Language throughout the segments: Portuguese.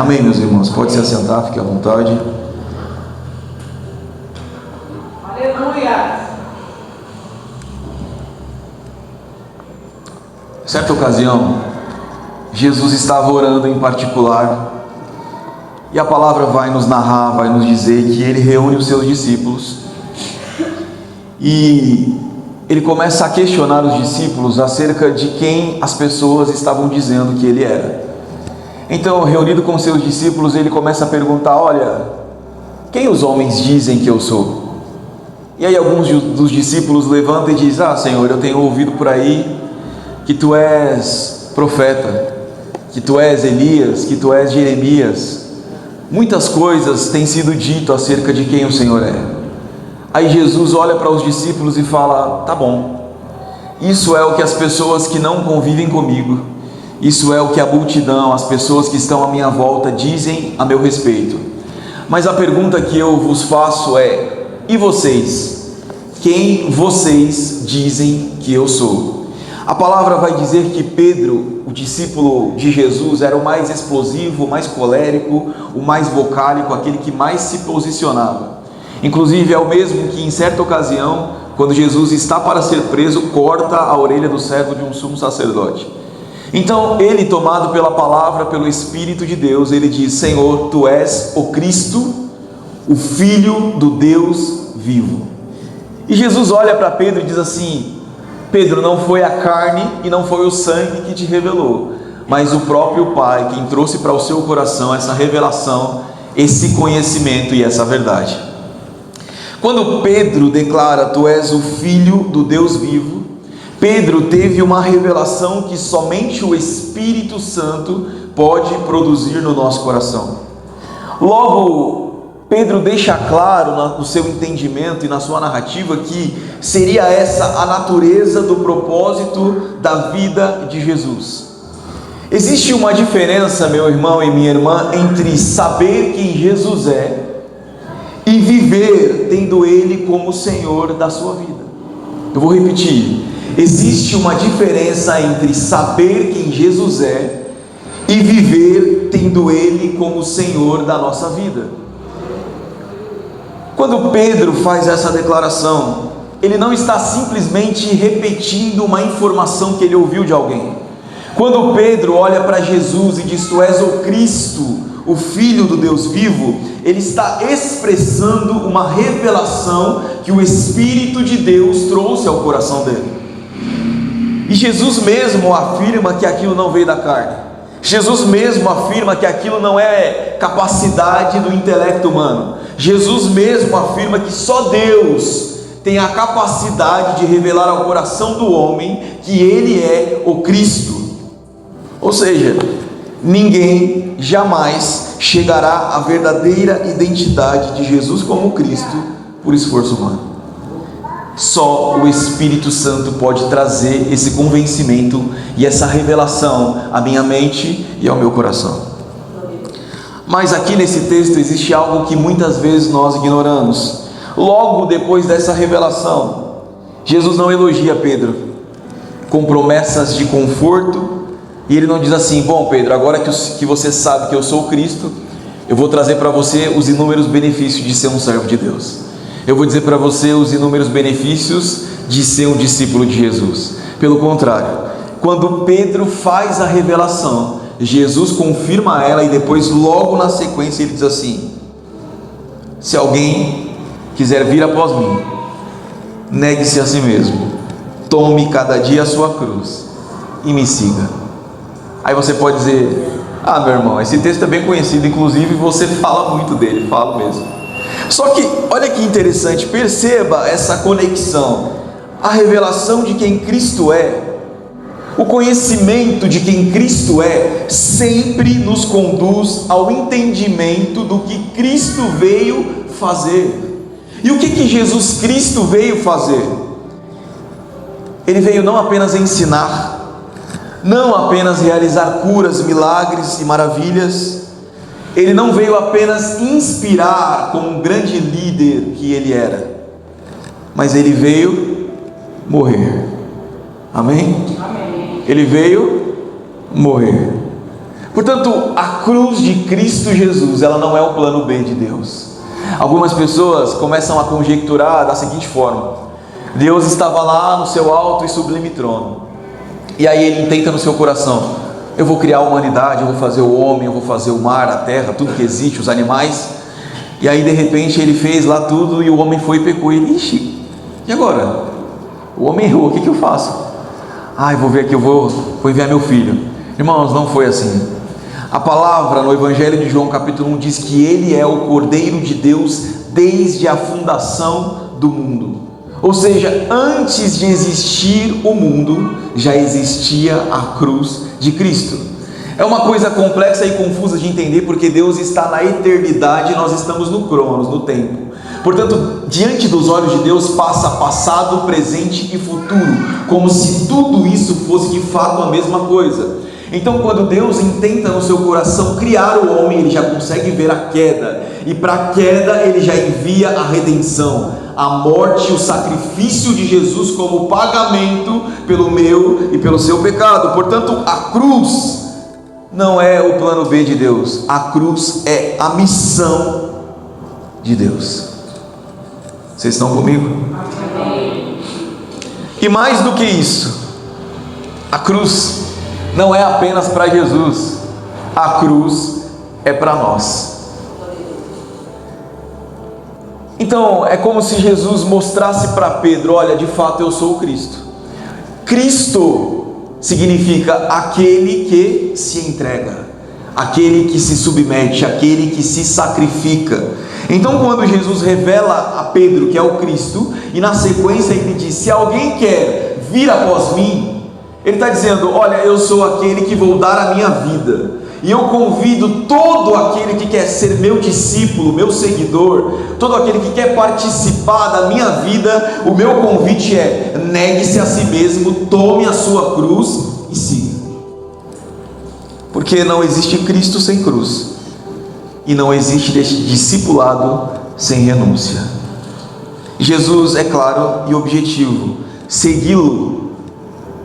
Amém, meus irmãos? Pode se assentar, fique à vontade. Aleluia! Certa ocasião, Jesus estava orando em particular, e a palavra vai nos narrar, vai nos dizer que ele reúne os seus discípulos, e ele começa a questionar os discípulos acerca de quem as pessoas estavam dizendo que ele era. Então, reunido com seus discípulos, ele começa a perguntar: olha, quem os homens dizem que eu sou? E aí alguns dos discípulos levantam e dizem: ah, Senhor, eu tenho ouvido por aí que tu és profeta, que tu és Elias, que tu és Jeremias. Muitas coisas têm sido dito acerca de quem o Senhor é. Aí Jesus olha para os discípulos e fala: tá bom, isso é o que as pessoas que não convivem comigo, isso é o que a multidão, as pessoas que estão à minha volta dizem a meu respeito. Mas a pergunta que eu vos faço é: e vocês? Quem vocês dizem que eu sou? A palavra vai dizer que Pedro, o discípulo de Jesus, era o mais explosivo, o mais colérico, o mais vocálico, aquele que mais se posicionava. Inclusive é o mesmo que em certa ocasião, quando Jesus está para ser preso, corta a orelha do servo de um sumo sacerdote. Então ele, tomado pela palavra, pelo Espírito de Deus, ele diz: Senhor, tu és o Cristo, o Filho do Deus vivo. E Jesus olha para Pedro e diz assim: Pedro, não foi a carne e não foi o sangue que te revelou, mas o próprio Pai, quem trouxe para o seu coração essa revelação, esse conhecimento e essa verdade. Quando Pedro declara: tu és o Filho do Deus vivo, Pedro teve uma revelação que somente o Espírito Santo pode produzir no nosso coração. Logo, Pedro deixa claro no seu entendimento e na sua narrativa que seria essa a natureza do propósito da vida de Jesus. Existe uma diferença, meu irmão e minha irmã, entre saber quem Jesus é e viver tendo Ele como Senhor da sua vida. Eu vou repetir: existe uma diferença entre saber quem Jesus é e viver tendo Ele como Senhor da nossa vida. Quando Pedro faz essa declaração, ele não está simplesmente repetindo uma informação que ele ouviu de alguém. Quando Pedro olha para Jesus e diz: tu és o Cristo, o Filho do Deus vivo, ele está expressando uma revelação que o Espírito de Deus trouxe ao coração dele. E Jesus mesmo afirma que aquilo não veio da carne. Jesus mesmo afirma que aquilo não é capacidade do intelecto humano. Jesus mesmo afirma que só Deus tem a capacidade de revelar ao coração do homem que Ele é o Cristo. Ou seja, ninguém jamais chegará à verdadeira identidade de Jesus como Cristo por esforço humano. Só o Espírito Santo pode trazer esse convencimento e essa revelação à minha mente e ao meu coração. Mas aqui nesse texto existe algo que muitas vezes nós ignoramos. Logo depois dessa revelação, Jesus não elogia Pedro com promessas de conforto, e ele não diz assim: bom, Pedro, agora que você sabe que eu sou o Cristo, eu vou trazer para você os inúmeros benefícios de ser um servo de Deus. Eu vou dizer para você os inúmeros benefícios de ser um discípulo de Jesus. Pelo contrário, quando Pedro faz a revelação, Jesus confirma ela, e depois, logo na sequência, ele diz assim: se alguém quiser vir após mim, negue-se a si mesmo, tome cada dia a sua cruz e me siga. Aí você pode dizer: ah, meu irmão, esse texto é bem conhecido, inclusive você fala muito dele. Falo mesmo. Só que, olha que interessante, perceba essa conexão. A revelação de quem Cristo é, o conhecimento de quem Cristo é, sempre nos conduz ao entendimento do que Cristo veio fazer. E o que Jesus Cristo veio fazer? Ele veio não apenas ensinar, não apenas realizar curas, milagres e maravilhas. Ele não veio apenas inspirar como um grande líder que ele era, mas ele veio morrer. Amém? Amém. Ele veio morrer. Portanto, a cruz de Cristo Jesus, ela não é o plano B de Deus. Algumas pessoas começam a conjecturar da seguinte forma: Deus estava lá no seu alto e sublime trono, e aí Ele intenta no seu coração: eu vou criar a humanidade, eu vou fazer o homem, eu vou fazer o mar, a terra, tudo que existe, os animais. E aí de repente Ele fez lá tudo e o homem foi e pecou. E ele, ixi, e agora? O homem errou, o que eu faço? Eu vou ver aqui, eu vou enviar meu filho. Irmãos, não foi assim. A palavra no Evangelho de João capítulo 1 diz que Ele é o Cordeiro de Deus desde a fundação do mundo. Ou seja, antes de existir o mundo, já existia a cruz de Cristo. É uma coisa complexa e confusa de entender, porque Deus está na eternidade e nós estamos no cronos, no tempo. Portanto, diante dos olhos de Deus passa passado, presente e futuro, como se tudo isso fosse de fato a mesma coisa. Então, quando Deus intenta no seu coração criar o homem, Ele já consegue ver a queda, e para a queda Ele já envia a redenção, a morte, o sacrifício de Jesus como pagamento pelo meu e pelo seu pecado. Portanto, a cruz não é o plano B de Deus, a cruz é a missão de Deus. Vocês estão comigo? E mais do que isso, a cruz não é apenas para Jesus, a cruz é para nós. Então é como se Jesus mostrasse para Pedro: olha, de fato eu sou o Cristo. Cristo significa aquele que se entrega, aquele que se submete, aquele que se sacrifica. Então quando Jesus revela a Pedro que é o Cristo, e na sequência Ele diz: se alguém quer vir após mim, Ele está dizendo: olha, eu sou aquele que vou dar a minha vida, e eu convido todo aquele que quer ser meu discípulo, meu seguidor, todo aquele que quer participar da minha vida. O meu convite é: negue-se a si mesmo, tome a sua cruz e siga. Porque não existe Cristo sem cruz, e não existe discipulado sem renúncia. Jesus é claro e objetivo: segui-lo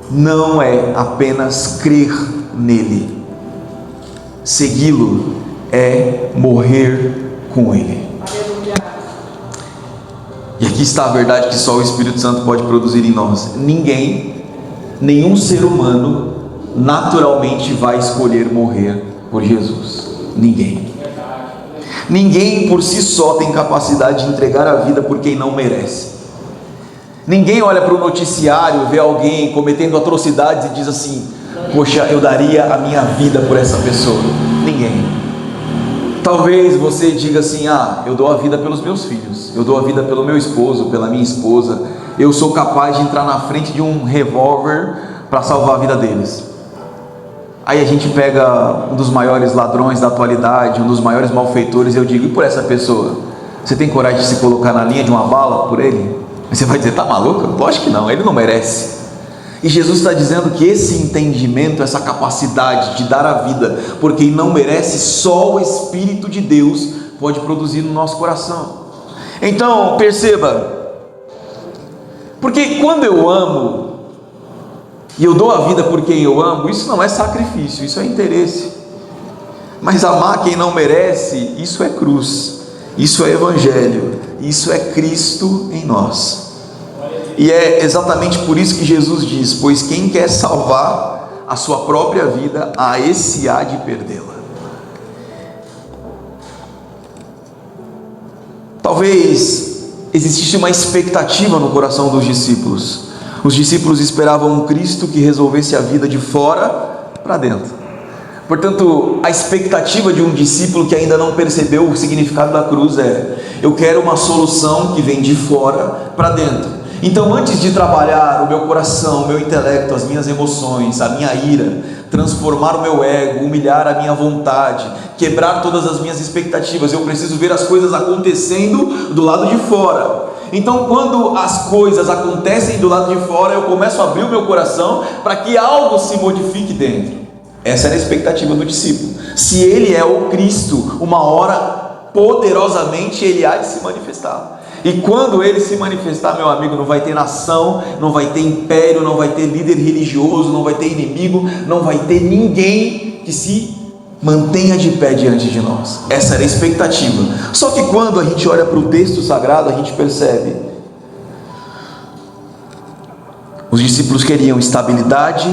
não é apenas crer nele, segui-lo é morrer com ele. E aqui está a verdade que só o Espírito Santo pode produzir em nós. Nenhum ser humano naturalmente vai escolher morrer por Jesus. Ninguém por si só tem capacidade de entregar a vida por quem não merece. Ninguém olha para o noticiário, vê alguém cometendo atrocidades e diz assim: poxa, eu daria a minha vida por essa pessoa. Ninguém. Talvez você diga assim: eu dou a vida pelos meus filhos, eu dou a vida pelo meu esposo, pela minha esposa, eu sou capaz de entrar na frente de um revólver para salvar a vida deles. Aí a gente pega um dos maiores ladrões da atualidade, um dos maiores malfeitores, e eu digo: e por essa pessoa? Você tem coragem de se colocar na linha de uma bala por ele? Você vai dizer: tá maluco? Lógico que não, ele não merece. E Jesus está dizendo que esse entendimento, essa capacidade de dar a vida por quem não merece, só o Espírito de Deus pode produzir no nosso coração. Então perceba, porque quando eu amo e eu dou a vida por quem eu amo, isso não é sacrifício, isso é interesse. Mas amar quem não merece, isso é cruz, isso é evangelho, isso é Cristo em nós. E é exatamente por isso que Jesus diz: pois quem quer salvar a sua própria vida, a esse há de perdê-la. Talvez existisse uma expectativa no coração dos discípulos. Os discípulos esperavam um Cristo que resolvesse a vida de fora para dentro. Portanto, a expectativa de um discípulo que ainda não percebeu o significado da cruz é: eu quero uma solução que vem de fora para dentro. Então, antes de trabalhar o meu coração, o meu intelecto, as minhas emoções, a minha ira, transformar o meu ego, humilhar a minha vontade, quebrar todas as minhas expectativas, eu preciso ver as coisas acontecendo do lado de fora. Então, quando as coisas acontecem do lado de fora, eu começo a abrir o meu coração para que algo se modifique dentro. Essa era a expectativa do discípulo. Se ele é o Cristo, uma hora poderosamente ele há de se manifestar. E quando ele se manifestar, meu amigo, não vai ter nação, não vai ter império, não vai ter líder religioso, não vai ter inimigo, não vai ter ninguém que se mantenha de pé diante de nós. Essa era a expectativa. Só que quando a gente olha para o texto sagrado, a gente percebe: os discípulos queriam estabilidade,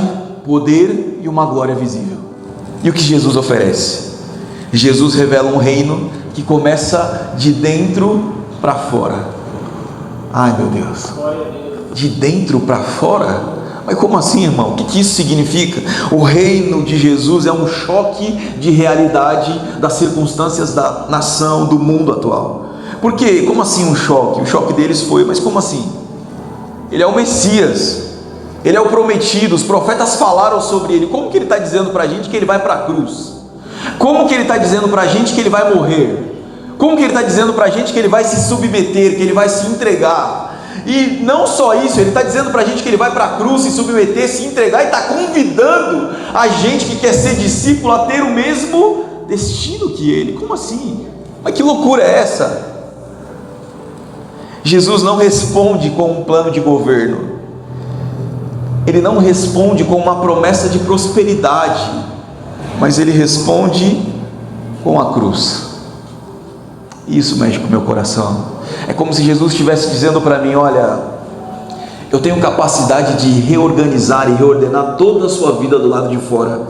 poder e uma glória visível. E o que Jesus oferece? Jesus revela um reino que começa de dentro para fora. Ai, meu Deus, de dentro para fora? Mas como assim, irmão? O que isso significa? O reino de Jesus é um choque de realidade das circunstâncias da nação, do mundo atual. Por quê? Como assim um choque? O choque deles foi: mas como assim? Ele é o Messias, ele é o prometido, os profetas falaram sobre ele. Como que ele está dizendo para a gente que ele vai para a cruz? Como que ele está dizendo para a gente que ele vai morrer? Como que ele está dizendo para a gente que ele vai se submeter, que ele vai se entregar? E não só isso, ele está dizendo para a gente que ele vai para a cruz, se submeter, se entregar, e está convidando a gente que quer ser discípulo a ter o mesmo destino que ele. Como assim? Mas que loucura é essa? Jesus não responde com um plano de governo, ele não responde com uma promessa de prosperidade, mas ele responde com a cruz. Isso mexe com o meu coração. É como se Jesus estivesse dizendo para mim: olha, eu tenho capacidade de reorganizar e reordenar toda a sua vida do lado de fora,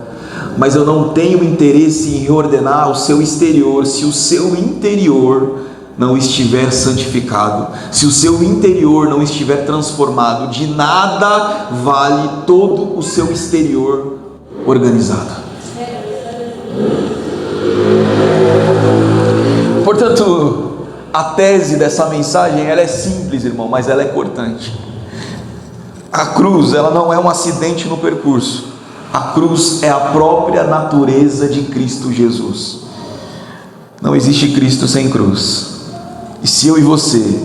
mas eu não tenho interesse em reordenar o seu exterior se o seu interior não estiver santificado, se o seu interior não estiver transformado. De nada vale todo o seu exterior organizado. Portanto, a tese dessa mensagem, ela é simples, irmão, mas ela é cortante. A cruz, ela não é um acidente no percurso. A cruz é a própria natureza de Cristo Jesus. Não existe Cristo sem cruz. E se eu e você,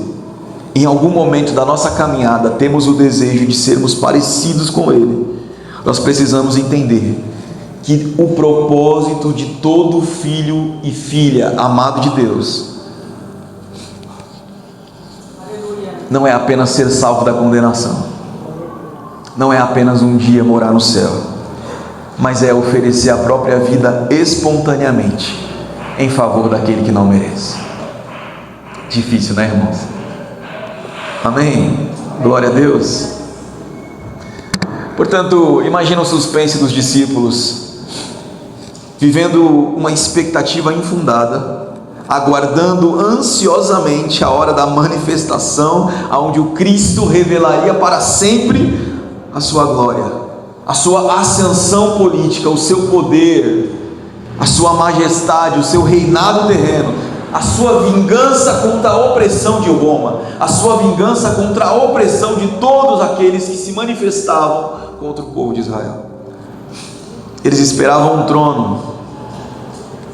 em algum momento da nossa caminhada, temos o desejo de sermos parecidos com Ele, nós precisamos entender que o propósito de todo filho e filha amado de Deus não é apenas ser salvo da condenação, não é apenas um dia morar no céu, mas é oferecer a própria vida espontaneamente em favor daquele que não merece. Difícil, né, irmãos? Amém? Glória a Deus. Portanto, imagina o suspense dos discípulos, vivendo uma expectativa infundada, aguardando ansiosamente a hora da manifestação, aonde o Cristo revelaria para sempre a sua glória, a sua ascensão política, o seu poder, a sua majestade, o seu reinado terreno, a sua vingança contra a opressão de Roma, a sua vingança contra a opressão de todos aqueles que se manifestavam contra o povo de Israel. Eles esperavam um trono,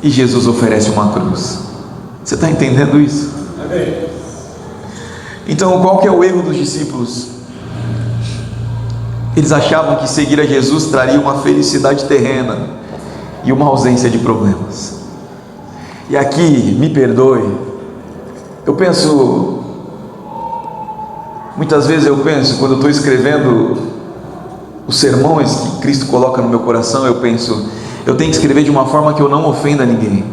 e Jesus oferece uma cruz. Você está entendendo isso? Amém. Então, qual que é o erro dos discípulos? Eles achavam que seguir a Jesus traria uma felicidade terrena e uma ausência de problemas. E aqui, me perdoe, muitas vezes eu penso, quando eu estou escrevendo os sermões que Cristo coloca no meu coração, eu penso, eu tenho que escrever de uma forma que eu não ofenda ninguém.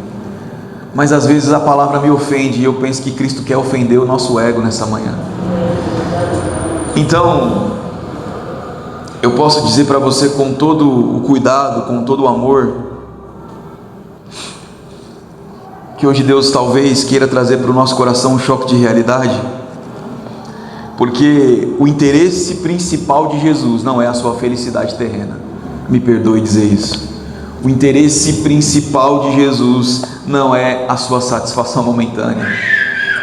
Mas às vezes a palavra me ofende, e eu penso que Cristo quer ofender o nosso ego nessa manhã. Então, eu posso dizer para você com todo o cuidado, com todo o amor, que hoje Deus talvez queira trazer para o nosso coração um choque de realidade, porque o interesse principal de Jesus não é a sua felicidade terrena. Me perdoe dizer isso. O interesse principal de Jesus não é a sua satisfação momentânea,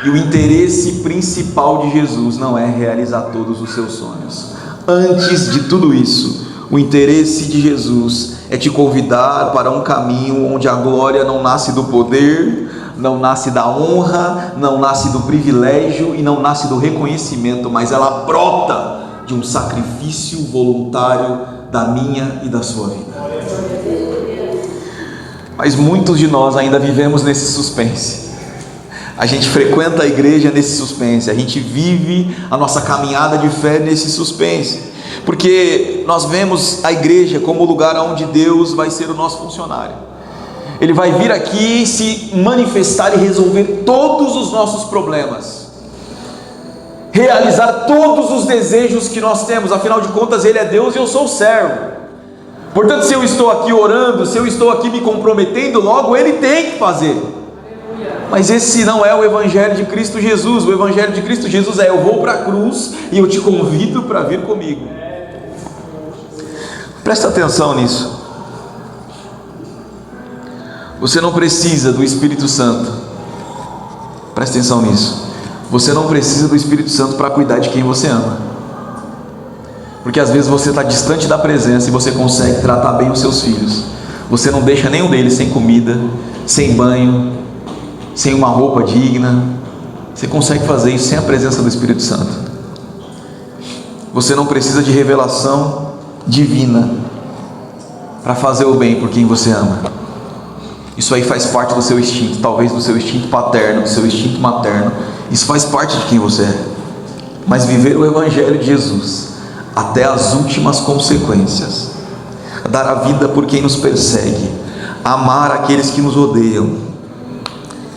e o interesse principal de Jesus não é realizar todos os seus sonhos. Antes de tudo isso, o interesse de Jesus é te convidar para um caminho onde a glória não nasce do poder, não nasce da honra, não nasce do privilégio e não nasce do reconhecimento, mas ela brota de um sacrifício voluntário da minha e da sua vida. Mas muitos de nós ainda vivemos nesse suspense. A gente frequenta a igreja nesse suspense, a gente vive a nossa caminhada de fé nesse suspense, porque nós vemos a igreja como o lugar onde Deus vai ser o nosso funcionário. Ele vai vir aqui se manifestar e resolver todos os nossos problemas, realizar todos os desejos que nós temos. Afinal de contas, Ele é Deus e eu sou o servo. Portanto, se eu estou aqui orando, se eu estou aqui me comprometendo, logo Ele tem que fazer. Mas esse não é o Evangelho de Cristo Jesus. O Evangelho de Cristo Jesus é: eu vou para a cruz e eu te convido para vir comigo. Presta atenção nisso. Você não precisa do Espírito Santo. Presta atenção nisso. Você não precisa do Espírito Santo para cuidar de quem você ama. Porque às vezes você está distante da presença e você consegue tratar bem os seus filhos. Você não deixa nenhum deles sem comida, sem banho, sem uma roupa digna. Você consegue fazer isso sem a presença do Espírito Santo. Você não precisa de revelação divina para fazer o bem por quem você ama. Isso aí faz parte do seu instinto, talvez do seu instinto paterno, do seu instinto materno. Isso faz parte de quem você é. Mas viver o Evangelho de Jesus até as últimas consequências, dar a vida por quem nos persegue, amar aqueles que nos odeiam,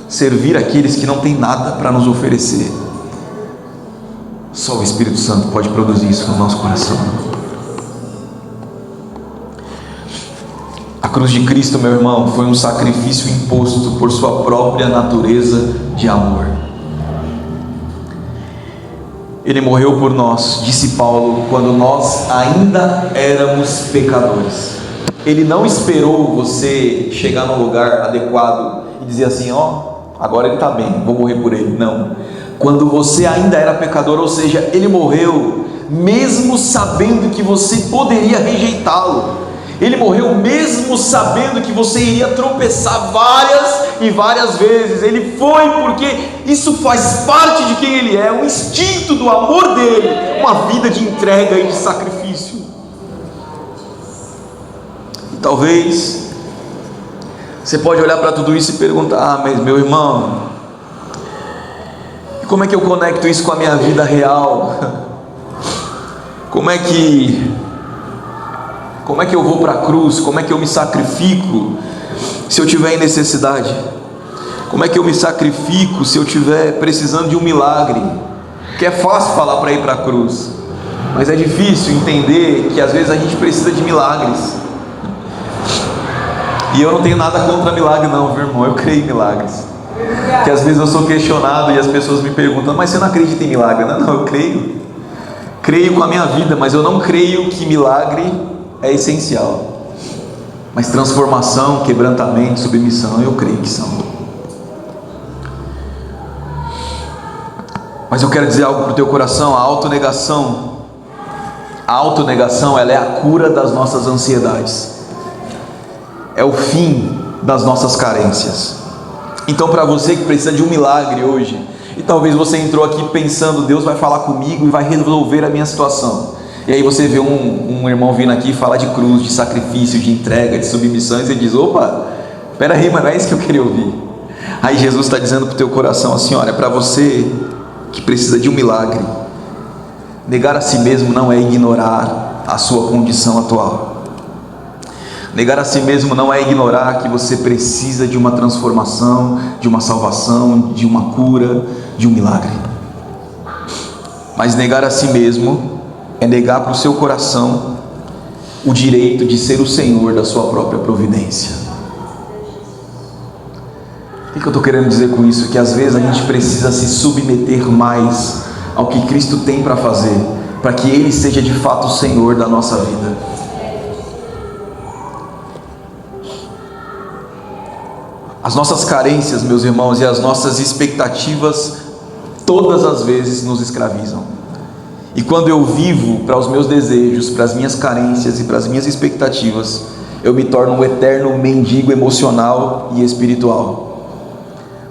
servir aqueles que não têm nada para nos oferecer, só o Espírito Santo pode produzir isso no nosso coração. A cruz de Cristo, meu irmão, foi um sacrifício imposto por sua própria natureza de amor. Ele morreu por nós, disse Paulo, quando nós ainda éramos pecadores. Ele não esperou você chegar no lugar adequado e dizer assim: ó, agora ele está bem, vou morrer por ele. Não. Quando você ainda era pecador, ou seja, ele morreu mesmo sabendo que você poderia rejeitá-lo. Ele morreu mesmo sabendo que você iria tropeçar várias e várias vezes. Ele foi porque isso faz parte de quem Ele é, o instinto do amor dele, uma vida de entrega e de sacrifício. E talvez você pode olhar para tudo isso e perguntar: ah, mas meu irmão, como é que eu conecto isso com a minha vida real? Como é que eu vou para a cruz? Como é que eu me sacrifico se eu estiver em necessidade? Como é que eu me sacrifico se eu estiver precisando de um milagre? Que é fácil falar para ir para a cruz, mas é difícil entender que às vezes a gente precisa de milagres. E eu não tenho nada contra milagre não, viu, irmão? Eu creio em milagres. Que às vezes eu sou questionado e as pessoas me perguntam: mas você não acredita em milagre? Não, eu creio. Creio com a minha vida, mas eu não creio que milagre é essencial. Mas transformação, quebrantamento, submissão, eu creio que são. Mas eu quero dizer algo para o teu coração: a autonegação, ela é a cura das nossas ansiedades, é o fim das nossas carências. Então, para você que precisa de um milagre hoje, e talvez você entrou aqui pensando: Deus vai falar comigo e vai resolver a minha situação. E aí você vê um irmão vindo aqui falar de cruz, de sacrifício, de entrega, de submissão, e você diz: opa, peraí, mas não é isso que eu queria ouvir. Aí Jesus está dizendo para o teu coração assim: olha, para você que precisa de um milagre, negar a si mesmo não é ignorar a sua condição atual. Negar a si mesmo não é ignorar que você precisa de uma transformação, de uma salvação, de uma cura, de um milagre. Mas negar a si mesmo é negar para o seu coração o direito de ser o Senhor da sua própria providência. O que eu estou querendo dizer com isso? Que às vezes a gente precisa se submeter mais ao que Cristo tem para fazer, para que Ele seja de fato o Senhor da nossa vida. As nossas carências, meus irmãos, e as nossas expectativas todas as vezes nos escravizam. E quando eu vivo para os meus desejos, para as minhas carências e para as minhas expectativas, eu me torno um eterno mendigo emocional e espiritual.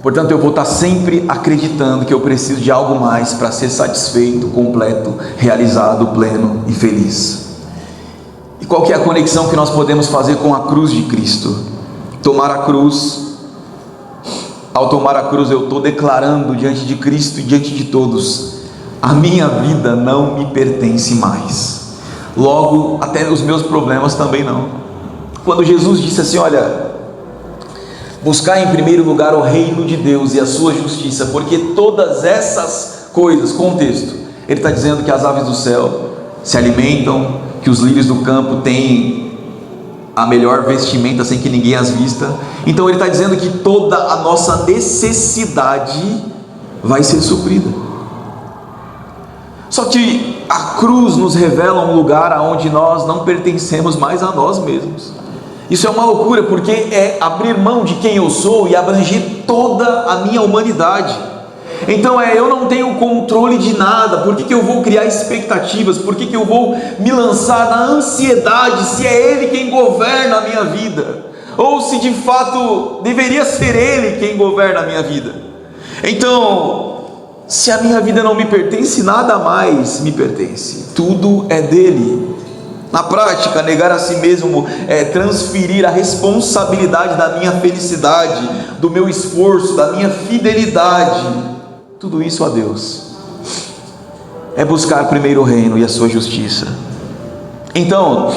Portanto, eu vou estar sempre acreditando que eu preciso de algo mais para ser satisfeito, completo, realizado, pleno e feliz. E qual que é a conexão que nós podemos fazer com a cruz de Cristo? Tomar a cruz. Ao tomar a cruz, eu estou declarando diante de Cristo e diante de todos: a minha vida não me pertence mais. Logo, até os meus problemas também não. Quando Jesus disse assim: olha, Buscar em primeiro lugar o reino de Deus e a sua justiça, porque todas essas coisas, contexto, ele está dizendo que as aves do céu se alimentam, que os lírios do campo têm a melhor vestimenta sem que ninguém as vista. Então ele está dizendo que toda a nossa necessidade vai ser suprida. Só que a cruz nos revela um lugar aonde nós não pertencemos mais a nós mesmos. Isso é uma loucura, porque é abrir mão de quem eu sou e abranger toda a minha humanidade. Então eu não tenho controle de nada. Por que eu vou criar expectativas? Por que eu vou me lançar na ansiedade se é Ele quem governa a minha vida? Ou se de fato deveria ser Ele quem governa a minha vida? Então, se a minha vida não me pertence, nada mais me pertence. Tudo é dele. Na prática, negar a si mesmo é transferir a responsabilidade da minha felicidade, do meu esforço, da minha fidelidade, tudo isso a Deus. É buscar primeiro o reino e a sua justiça. Então,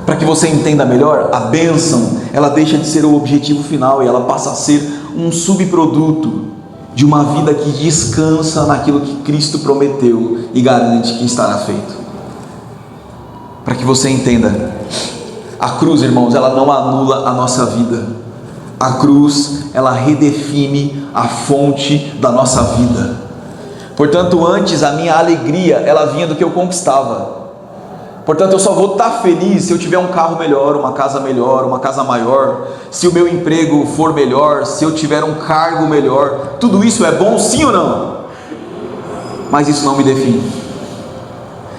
para que você entenda melhor, a bênção, ela deixa de ser o objetivo final e ela passa a ser um subproduto de uma vida que descansa naquilo que Cristo prometeu e garante que estará feito. Para que você entenda, a cruz, irmãos, ela não anula a nossa vida. A cruz, ela redefine a fonte da nossa vida. Portanto, antes a minha alegria, ela vinha do que eu conquistava. Portanto, eu só vou estar feliz se eu tiver um carro melhor, uma casa maior, se o meu emprego for melhor, se eu tiver um cargo melhor. Tudo isso é bom, sim ou não? Mas isso não me define.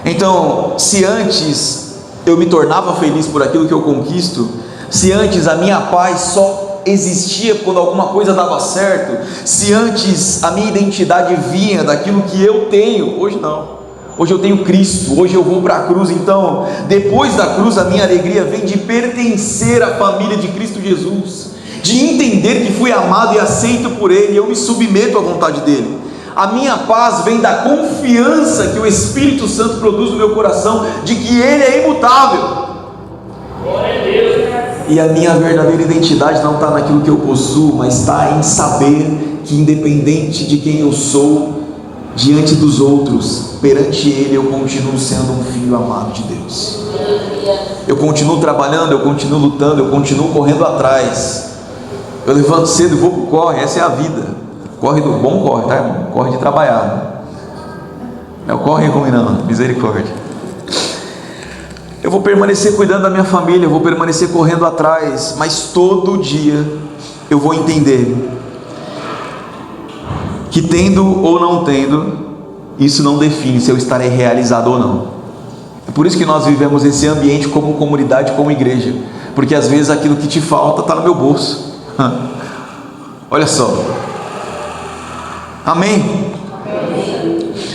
Então, se antes eu me tornava feliz por aquilo que eu conquisto, se antes a minha paz só existia quando alguma coisa dava certo, se antes a minha identidade vinha daquilo que eu tenho, hoje não. Hoje eu tenho Cristo, hoje eu vou para a cruz. Então, depois da cruz, a minha alegria vem de pertencer à família de Cristo Jesus, de entender que fui amado e aceito por Ele, e eu me submeto à vontade dEle. A minha paz vem da confiança que o Espírito Santo produz no meu coração, de que Ele é imutável. E a minha verdadeira identidade não está naquilo que eu possuo, mas está em saber que, independente de quem eu sou, diante dos outros, perante Ele, eu continuo sendo um filho amado de Deus. Eu continuo trabalhando, eu continuo lutando, eu continuo correndo atrás. Eu levanto cedo e vou para o corre, essa é a vida. Corre do bom corre, tá, irmão? Corre de trabalhar. Não é o corre ruim não, misericórdia. Eu vou permanecer cuidando da minha família, eu vou permanecer correndo atrás, mas todo dia eu vou entender que tendo ou não tendo, isso não define se eu estarei realizado ou não. É por isso que nós vivemos esse ambiente como comunidade, como igreja, porque às vezes aquilo que te falta está no meu bolso. Olha só. Amém?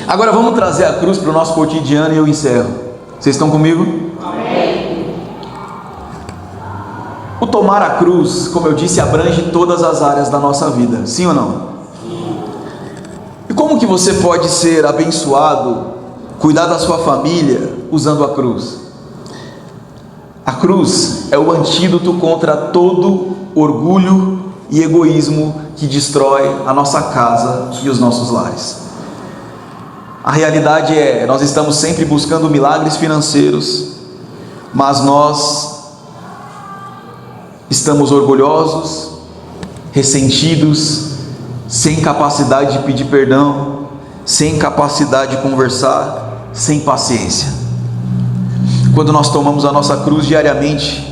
Agora vamos trazer a cruz para o nosso cotidiano e eu encerro. Vocês estão comigo? Amém. O tomar a cruz, como eu disse, abrange todas as áreas da nossa vida, sim ou não? E como que você pode ser abençoado, cuidar da sua família usando a cruz? A cruz é o antídoto contra todo orgulho e egoísmo que destrói a nossa casa e os nossos lares. A realidade é, nós estamos sempre buscando milagres financeiros, mas nós estamos orgulhosos, ressentidos, sem capacidade de pedir perdão, sem capacidade de conversar, sem paciência. Quando nós tomamos a nossa cruz diariamente,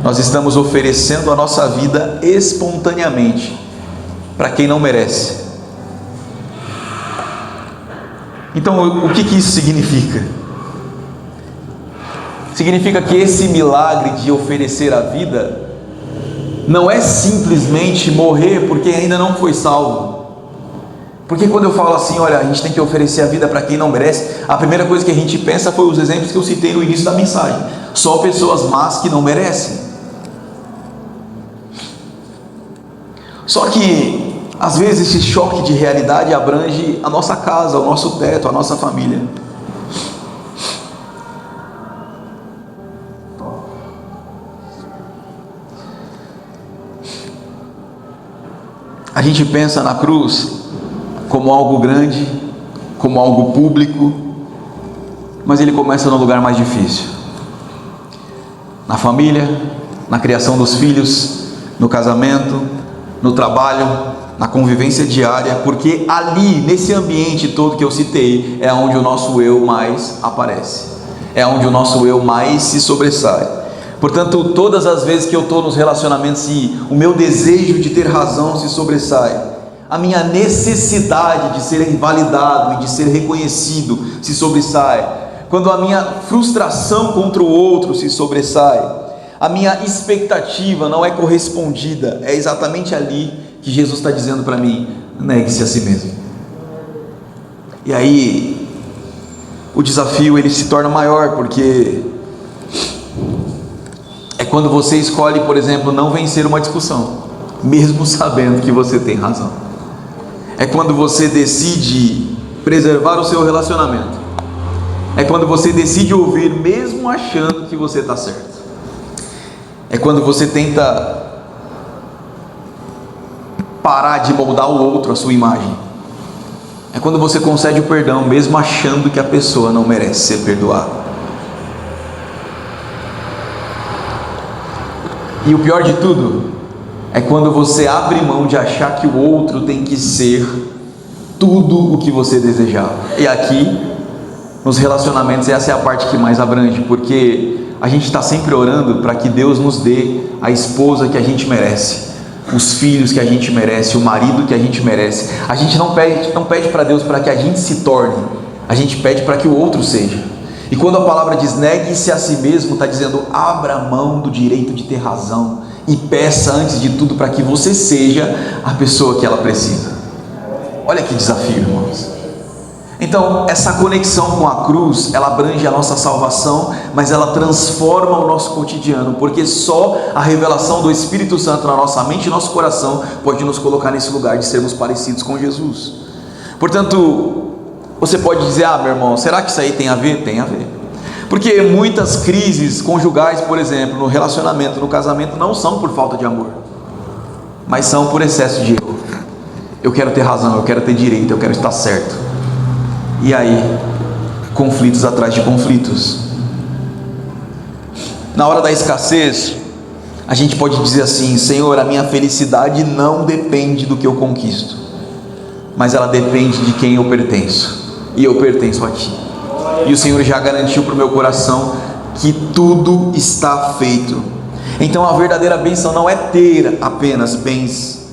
nós estamos oferecendo a nossa vida espontaneamente para quem não merece. Então, o que isso significa? Significa que esse milagre de oferecer a vida não é simplesmente morrer porque ainda não foi salvo. Porque quando eu falo assim, olha, a gente tem que oferecer a vida para quem não merece, a primeira coisa que a gente pensa foi os exemplos que eu citei no início da mensagem. Só pessoas más que não merecem. Só que às vezes esse choque de realidade abrange a nossa casa, o nosso teto, a nossa família. gente pensa na cruz como algo grande, como algo público, mas ele começa no lugar mais difícil, na família, na criação dos filhos, no casamento, no trabalho, na convivência diária, porque ali, nesse ambiente todo que eu citei, é onde o nosso eu mais aparece, é onde o nosso eu mais se sobressai. Portanto, todas as vezes que eu estou nos relacionamentos e o meu desejo de ter razão se sobressai, a minha necessidade de ser validado e de ser reconhecido se sobressai, quando a minha frustração contra o outro se sobressai, a minha expectativa não é correspondida, é exatamente ali que Jesus está dizendo para mim: negue-se a si mesmo. E aí o desafio ele se torna maior, porque é quando você escolhe, por exemplo, não vencer uma discussão, mesmo sabendo que você tem razão. É quando você decide preservar o seu relacionamento. É quando você decide ouvir mesmo achando que você está certo. É quando você tenta parar de moldar o outro à sua imagem. É quando você concede o perdão mesmo achando que a pessoa não merece ser perdoada. E o pior de tudo é quando você abre mão de achar que o outro tem que ser tudo o que você desejava. E aqui, nos relacionamentos, essa é a parte que mais abrange, porque a gente está sempre orando para que Deus nos dê a esposa que a gente merece, os filhos que a gente merece, o marido que a gente merece. A gente não pede para Deus para que a gente se torne, a gente pede para que o outro seja. E quando a palavra diz negue-se a si mesmo, está dizendo abra mão do direito de ter razão e peça antes de tudo para que você seja a pessoa que ela precisa. Olha que desafio, irmãos. Então, essa conexão com a cruz, ela abrange a nossa salvação, mas ela transforma o nosso cotidiano, porque só a revelação do Espírito Santo na nossa mente e nosso coração pode nos colocar nesse lugar de sermos parecidos com Jesus. Portanto, você pode dizer: ah, meu irmão, será que isso aí tem a ver? Tem a ver. Porque muitas crises conjugais, por exemplo, no relacionamento, no casamento, não são por falta de amor, mas são por excesso de erro. Eu quero ter razão, eu quero ter direito, eu quero estar certo. E aí, conflitos atrás de conflitos. Na hora da escassez, a gente pode dizer assim: Senhor, a minha felicidade não depende do que eu conquisto, mas ela depende de quem eu pertenço, e eu pertenço a Ti. E o Senhor já garantiu para o meu coração que tudo está feito. Então a verdadeira bênção não é ter apenas bens,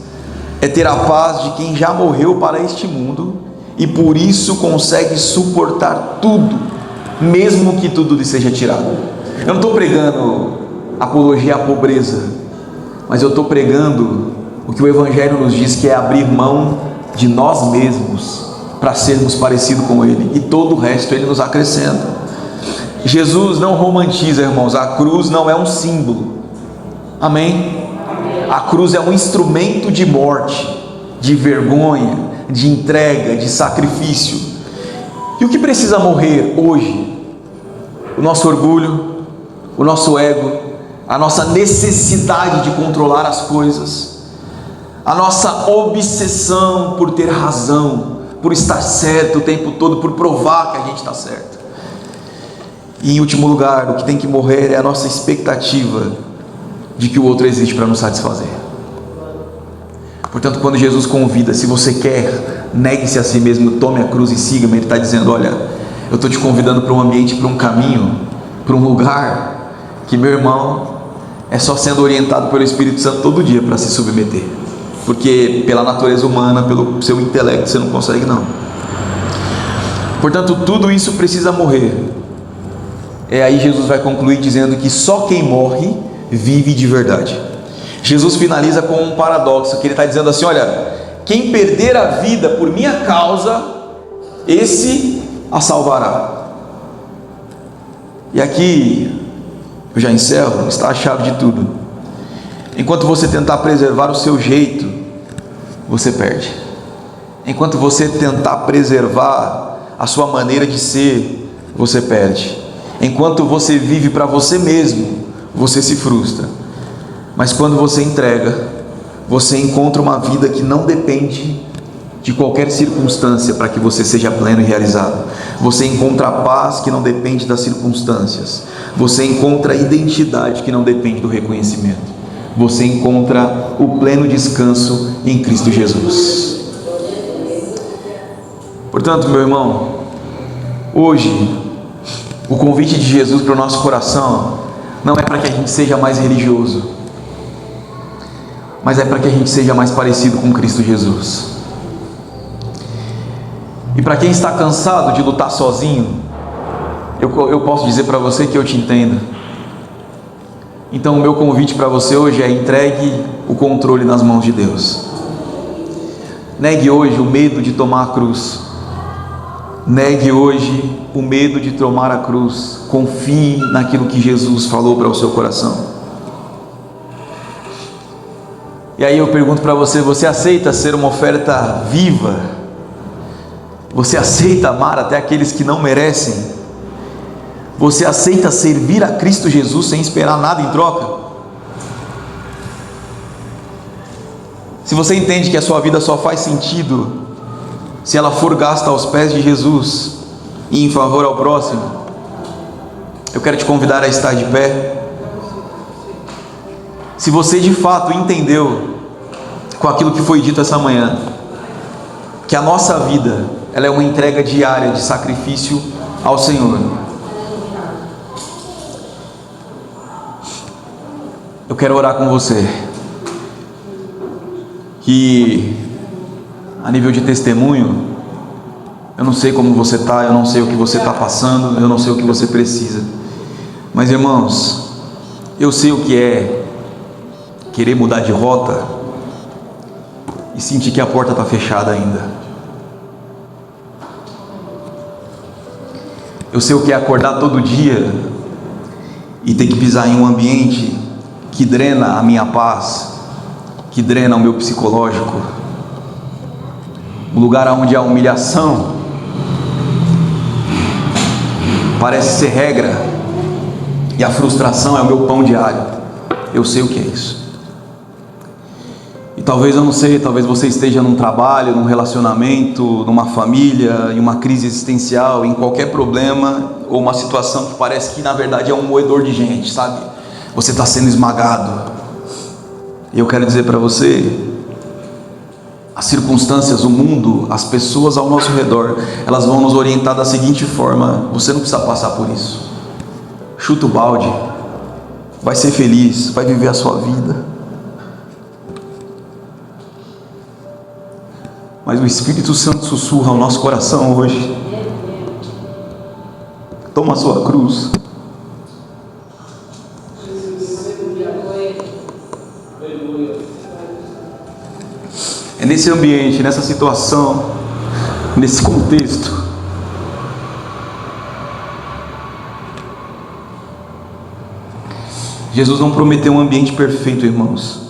é ter a paz de quem já morreu para este mundo e por isso consegue suportar tudo, mesmo que tudo lhe seja tirado. Eu não estou pregando apologia à pobreza, mas eu estou pregando o que o Evangelho nos diz, que é abrir mão de nós mesmos para sermos parecidos com Ele, e todo o resto Ele nos acrescenta. Jesus não romantiza, irmãos. A cruz não é um símbolo, amém? A cruz é um instrumento de morte, de vergonha, de entrega, de sacrifício. E o que precisa morrer hoje? O nosso orgulho, o nosso ego, a nossa necessidade de controlar as coisas, a nossa obsessão por ter razão, por estar certo o tempo todo, por provar que a gente está certo. E em último lugar, o que tem que morrer é a nossa expectativa de que o outro existe para nos satisfazer. Portanto, quando Jesus convida: se você quer, negue-se a si mesmo, tome a cruz e siga-me, Ele está dizendo: olha, eu estou te convidando para um ambiente, para um caminho, para um lugar que, meu irmão, é só sendo orientado pelo Espírito Santo todo dia para se submeter, porque pela natureza humana, pelo seu intelecto, você não consegue não. Portanto, tudo isso precisa morrer. Aí Jesus vai concluir dizendo que só quem morre vive de verdade. Jesus finaliza com um paradoxo, que Ele está dizendo assim: olha, quem perder a vida por minha causa, esse a salvará. E aqui eu já encerro, está a chave de tudo. Enquanto você tentar preservar o seu jeito, você perde. Enquanto você tentar preservar a sua maneira de ser, você perde. Enquanto você vive para você mesmo, você se frustra. Mas quando você entrega, você encontra uma vida que não depende de qualquer circunstância para que você seja pleno e realizado. Você encontra a paz que não depende das circunstâncias. Você encontra a identidade que não depende do reconhecimento. Você encontra o pleno descanso em Cristo Jesus. Portanto, meu irmão, hoje o convite de Jesus para o nosso coração não é para que a gente seja mais religioso, mas é para que a gente seja mais parecido com Cristo Jesus. E para quem está cansado de lutar sozinho, eu posso dizer para você que eu te entendo. Então o meu convite para você hoje é: entregue o controle nas mãos de Deus. Negue hoje o medo de tomar a cruz. Negue hoje o medo de tomar a cruz. Confie naquilo que Jesus falou para o seu coração. E aí eu pergunto para você: você aceita ser uma oferta viva? Você aceita amar até aqueles que não merecem? Você aceita servir a Cristo Jesus sem esperar nada em troca? Se você entende que a sua vida só faz sentido se ela for gasta aos pés de Jesus e em favor ao próximo, eu quero te convidar a estar de pé. Se você de fato entendeu com aquilo que foi dito essa manhã, que a nossa vida, ela é uma entrega diária de sacrifício ao Senhor, eu quero orar com você, que a nível de testemunho, eu não sei como você está, eu não sei o que você está passando, eu não sei o que você precisa, mas irmãos, eu sei o que é querer mudar de rota e sentir que a porta está fechada ainda. Eu sei o que é acordar todo dia e ter que pisar em um ambiente que drena a minha paz, que drena o meu psicológico, um lugar onde a humilhação parece ser regra e a frustração é o meu pão diário. Eu sei o que é isso. E talvez eu não sei, talvez você esteja num trabalho, num relacionamento, numa família, em uma crise existencial, em qualquer problema ou uma situação que parece que na verdade é um moedor de gente, sabe? Você está sendo esmagado. E eu quero dizer para você, as circunstâncias, o mundo, as pessoas ao nosso redor, elas vão nos orientar da seguinte forma: você não precisa passar por isso. Chuta o balde, vai ser feliz, vai viver a sua vida. Mas o Espírito Santo sussurra ao nosso coração hoje: toma a sua cruz. É nesse ambiente, nessa situação, nesse contexto, Jesus não prometeu um ambiente perfeito, irmãos,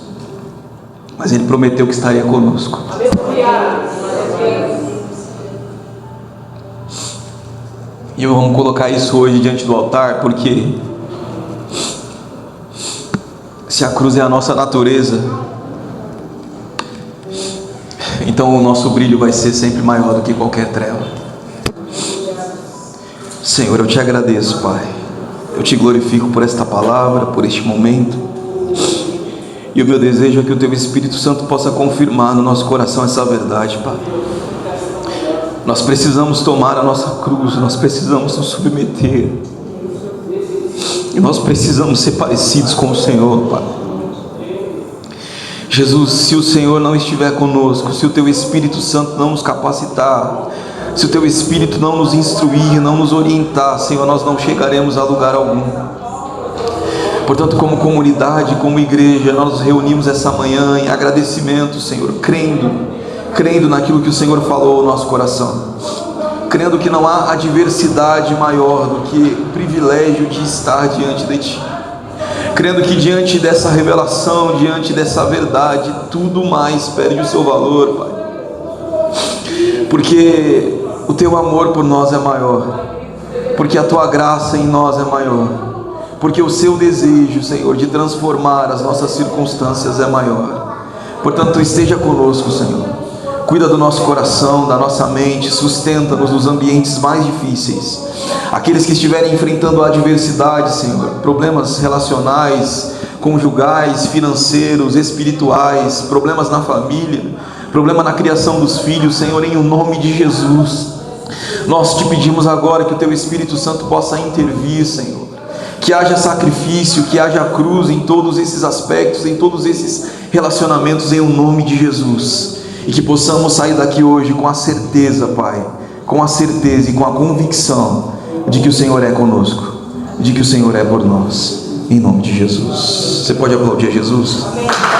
mas Ele prometeu que estaria conosco. E vamos colocar isso hoje diante do altar, porque se a cruz é a nossa natureza, então o nosso brilho vai ser sempre maior do que qualquer treva. Senhor, eu te agradeço, Pai, eu te glorifico por esta palavra, por este momento, e o meu desejo é que o Teu Espírito Santo possa confirmar no nosso coração essa verdade, Pai. Nós precisamos tomar a nossa cruz, nós precisamos nos submeter, e nós precisamos ser parecidos com o Senhor, Pai. Jesus, se o Senhor não estiver conosco, se o Teu Espírito Santo não nos capacitar, se o Teu Espírito não nos instruir, não nos orientar, Senhor, nós não chegaremos a lugar algum. Portanto, como comunidade, como igreja, nós nos reunimos essa manhã em agradecimento, Senhor, crendo naquilo que o Senhor falou ao nosso coração, crendo que não há adversidade maior do que o privilégio de estar diante de Ti, crendo que diante dessa revelação, diante dessa verdade, tudo mais perde o seu valor, Pai, porque o Teu amor por nós é maior, porque a Tua graça em nós é maior, porque o Seu desejo, Senhor, de transformar as nossas circunstâncias é maior. Portanto, esteja conosco, Senhor. Cuida do nosso coração, da nossa mente, sustenta-nos nos ambientes mais difíceis. Aqueles que estiverem enfrentando a adversidade, Senhor, problemas relacionais, conjugais, financeiros, espirituais, problemas na família, problema na criação dos filhos, Senhor, em o nome de Jesus, nós te pedimos agora que o Teu Espírito Santo possa intervir, Senhor, que haja sacrifício, que haja cruz em todos esses aspectos, em todos esses relacionamentos, em o nome de Jesus. E que possamos sair daqui hoje com a certeza, Pai, com a certeza e com a convicção de que o Senhor é conosco, de que o Senhor é por nós, em nome de Jesus. Você pode aplaudir a Jesus? Amém.